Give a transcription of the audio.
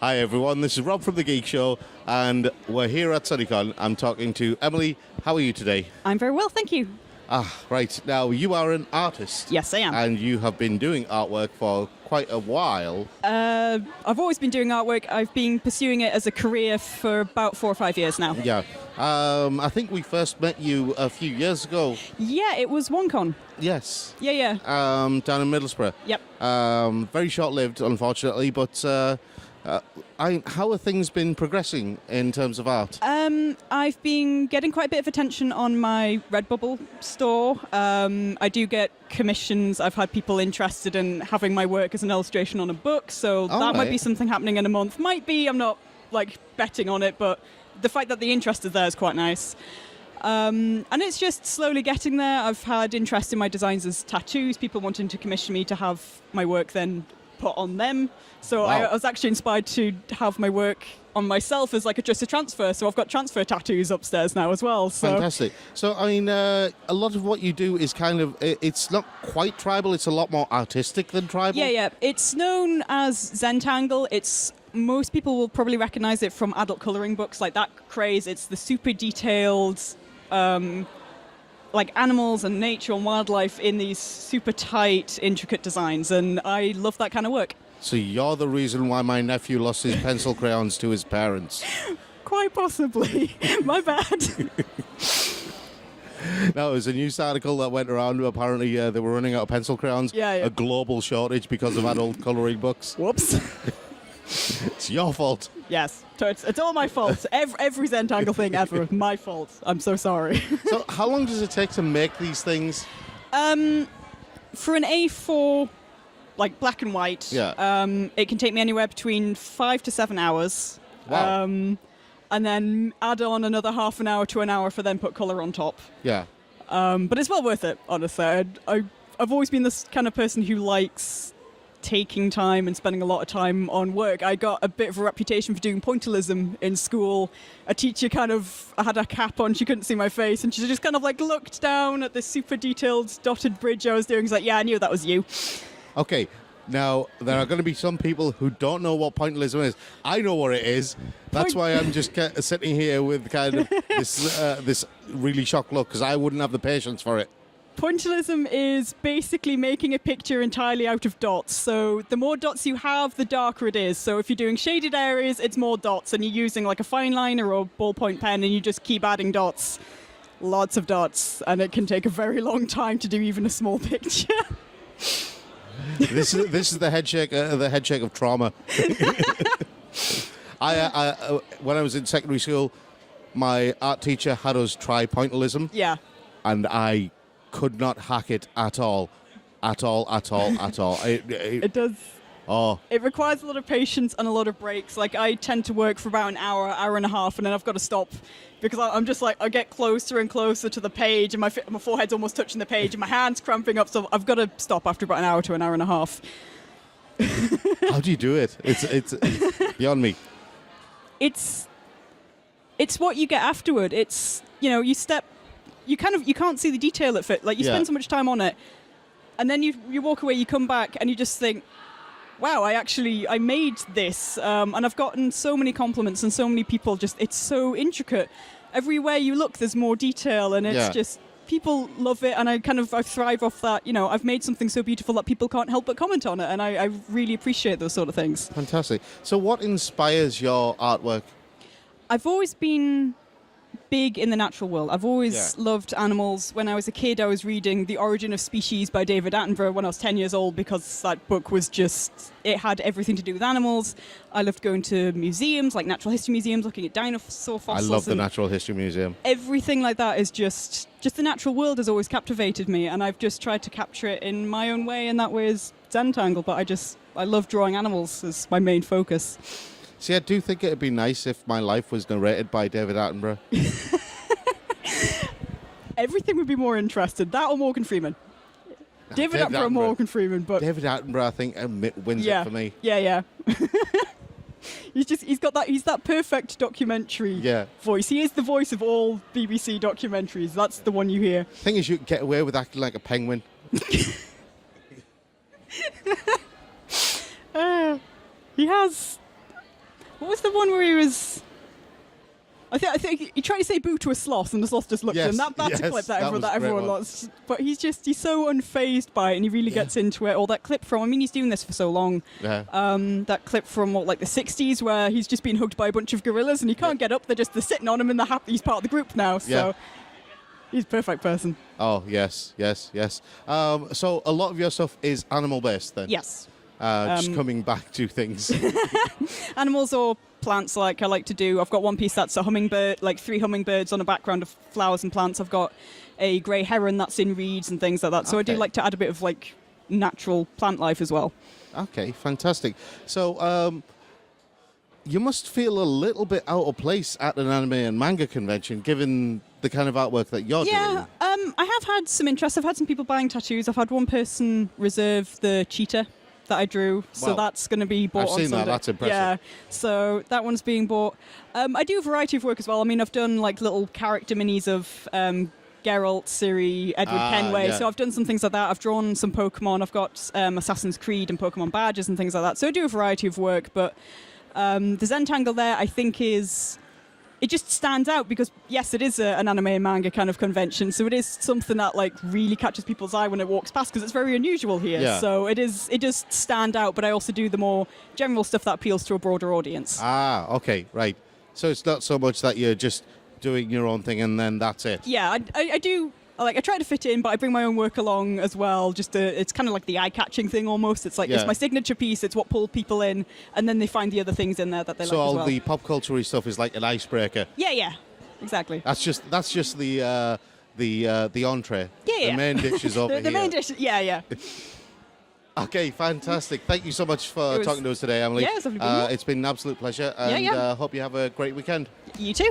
Hi everyone, this is Rob from the Geek Show, and we're here at Sunnycon. I'm talking to Emily. How are you today? I'm very well, thank you. Right. Now, you are an artist. Yes, I am. And you have been doing artwork for quite a while. I've always been doing artwork. I've been pursuing it as a career for about 4 or 5 years now. Yeah. I think we first met you a few years ago. Yeah, it was OneCon. Yes. Yeah. Down in Middlesbrough. Yep. Very short-lived, unfortunately, but how have things been progressing in terms of art? I've been getting quite a bit of attention on my Redbubble store. I do get commissions. I've had people interested in having my work as an illustration on a book, so that might be something happening in a month. Might be, I'm not betting on it, but the fact that the interest is there is quite nice. And it's just slowly getting there. I've had interest in my designs as tattoos, people wanting to commission me to have my work then put on them. So wow. I was actually inspired to have my work on myself as just a transfer. So I've got transfer tattoos upstairs now as well. So. Fantastic. So, I mean, a lot of what you do is it's not quite tribal. It's a lot more artistic than tribal. Yeah. It's known as zentangle. Most people will probably recognize it from adult coloring books like that craze. It's the super detailed animals and nature and wildlife in these super tight, intricate designs, and I love that kind of work. So you're the reason why my nephew lost his pencil crayons to his parents. Quite possibly. My bad. No, it was a news article that went around. Apparently, they were running out of pencil crayons. Yeah. A global shortage because of adult coloring books. Whoops. It's your fault. Yes, it's all my fault. Every zentangle thing ever, my fault. I'm so sorry. So how long does it take to make these things? For an A4, black and white, it can take me anywhere between 5 to 7 hours. Wow. And then add on another half an hour to an hour for then put colour on top. Yeah. But it's well worth it, honestly. I've always been this kind of person who likes taking time and spending a lot of time on work. I got a bit of a reputation for doing pointillism in school. A teacher I had a cap on, she couldn't see my face, and she just looked down at this super detailed dotted bridge I was doing. She's like, yeah, I knew that was you. Okay. Now, there are going to be some people who don't know what pointillism is. I know what it is. That's why I'm just sitting here with this really shocked look, because I wouldn't have the patience for it. Pointillism is basically making a picture entirely out of dots. So the more dots you have, the darker it is. So if you're doing shaded areas, it's more dots, and you're using a fine liner or a ballpoint pen, and you just keep adding dots. Lots of dots, and it can take a very long time to do even a small picture. This is the head shake of trauma. When I was in secondary school, my art teacher had us try pointillism. Yeah. And I could not hack it at all. It does. Oh. It requires a lot of patience and a lot of breaks. I tend to work for about an hour and a half, and then I've got to stop because I'm just I get closer and closer to the page, and my forehead's almost touching the page, and my hand's cramping up, so I've got to stop after about an hour to an hour and a half. How do you do it? It's beyond me. It's what you get afterward. It's, you step. You can't see the detail at it. You spend so much time on it, and then you walk away, you come back, and you just think, wow, I made this. And I've gotten so many compliments, and so many people it's so intricate. Everywhere you look, there's more detail, and it's just, people love it, and I thrive off that. I've made something so beautiful that people can't help but comment on it, and I really appreciate those sort of things. Fantastic. So what inspires your artwork? I've always been big in the natural world. I've always loved animals. When I was a kid, I was reading The Origin of Species by David Attenborough when I was 10 years old, because that book was it had everything to do with animals. I loved going to museums, like natural history museums, looking at dinosaur fossils. I love the Natural History Museum. Everything like that is just the natural world has always captivated me, and I've just tried to capture it in my own way, and that way is zentangle, but I love drawing animals as my main focus. See, I do think it would be nice if my life was narrated by David Attenborough. Everything would be more interesting. That or Morgan Freeman. David Attenborough, Morgan Freeman, but David Attenborough, I think, wins it for me. Yeah. He's that perfect documentary voice. He is the voice of all BBC documentaries. That's the one you hear. Thing is, you can get away with acting like a penguin. He has What was the one where he was? I think he tried to say boo to a sloth, and the sloth just looked at him. That's a clip that everyone loves. But he's so unfazed by it, and he really gets into it. Or that clip from, I mean, he's doing this for so long. Yeah. That clip from, the 60s, where he's just been hugged by a bunch of gorillas, and he can't get up. They're sitting on him, and he's part of the group now. So he's a perfect person. Oh, yes. So a lot of your stuff is animal-based, then? Yes. Just coming back to things. Animals or plants, I like to do. I've got one piece that's a hummingbird, 3 hummingbirds on a background of flowers and plants. I've got a grey heron that's in reeds and things like that. So I do like to add a bit of natural plant life as well. Okay, fantastic. So you must feel a little bit out of place at an anime and manga convention, given the kind of artwork that you're doing. Yeah, I have had some interest. I've had some people buying tattoos. I've had one person reserve the cheetah that I drew, so that's going to be bought on Sunday. I've seen that, that's impressive. Yeah, so that one's being bought. I do a variety of work as well. I mean, I've done little character minis of Geralt, Ciri, Edward Kenway, so I've done some things like that. I've drawn some Pokemon. I've got Assassin's Creed and Pokemon badges and things like that. So I do a variety of work, but the zentangle there, I think, it just stands out because, yes, it is an anime and manga kind of convention, so it is something that really catches people's eye when it walks past because it's very unusual here. Yeah. So it does stand out, but I also do the more general stuff that appeals to a broader audience. Okay, right. So it's not so much that you're just doing your own thing and then that's it. Yeah, I do. I try to fit in, but I bring my own work along as well. It's kind of like the eye-catching thing almost. It's it's my signature piece. It's what pulled people in, and then they find the other things in there that they like as well. So all the pop culture-y stuff is like an icebreaker. Yeah, exactly. That's just the entree. Yeah. The main dish is over the here. main dish. Yeah. Okay, fantastic. Thank you so much for talking to us today, Emily. Yeah, it's lovely being here. It's been an absolute pleasure, and hope you have a great weekend. You too.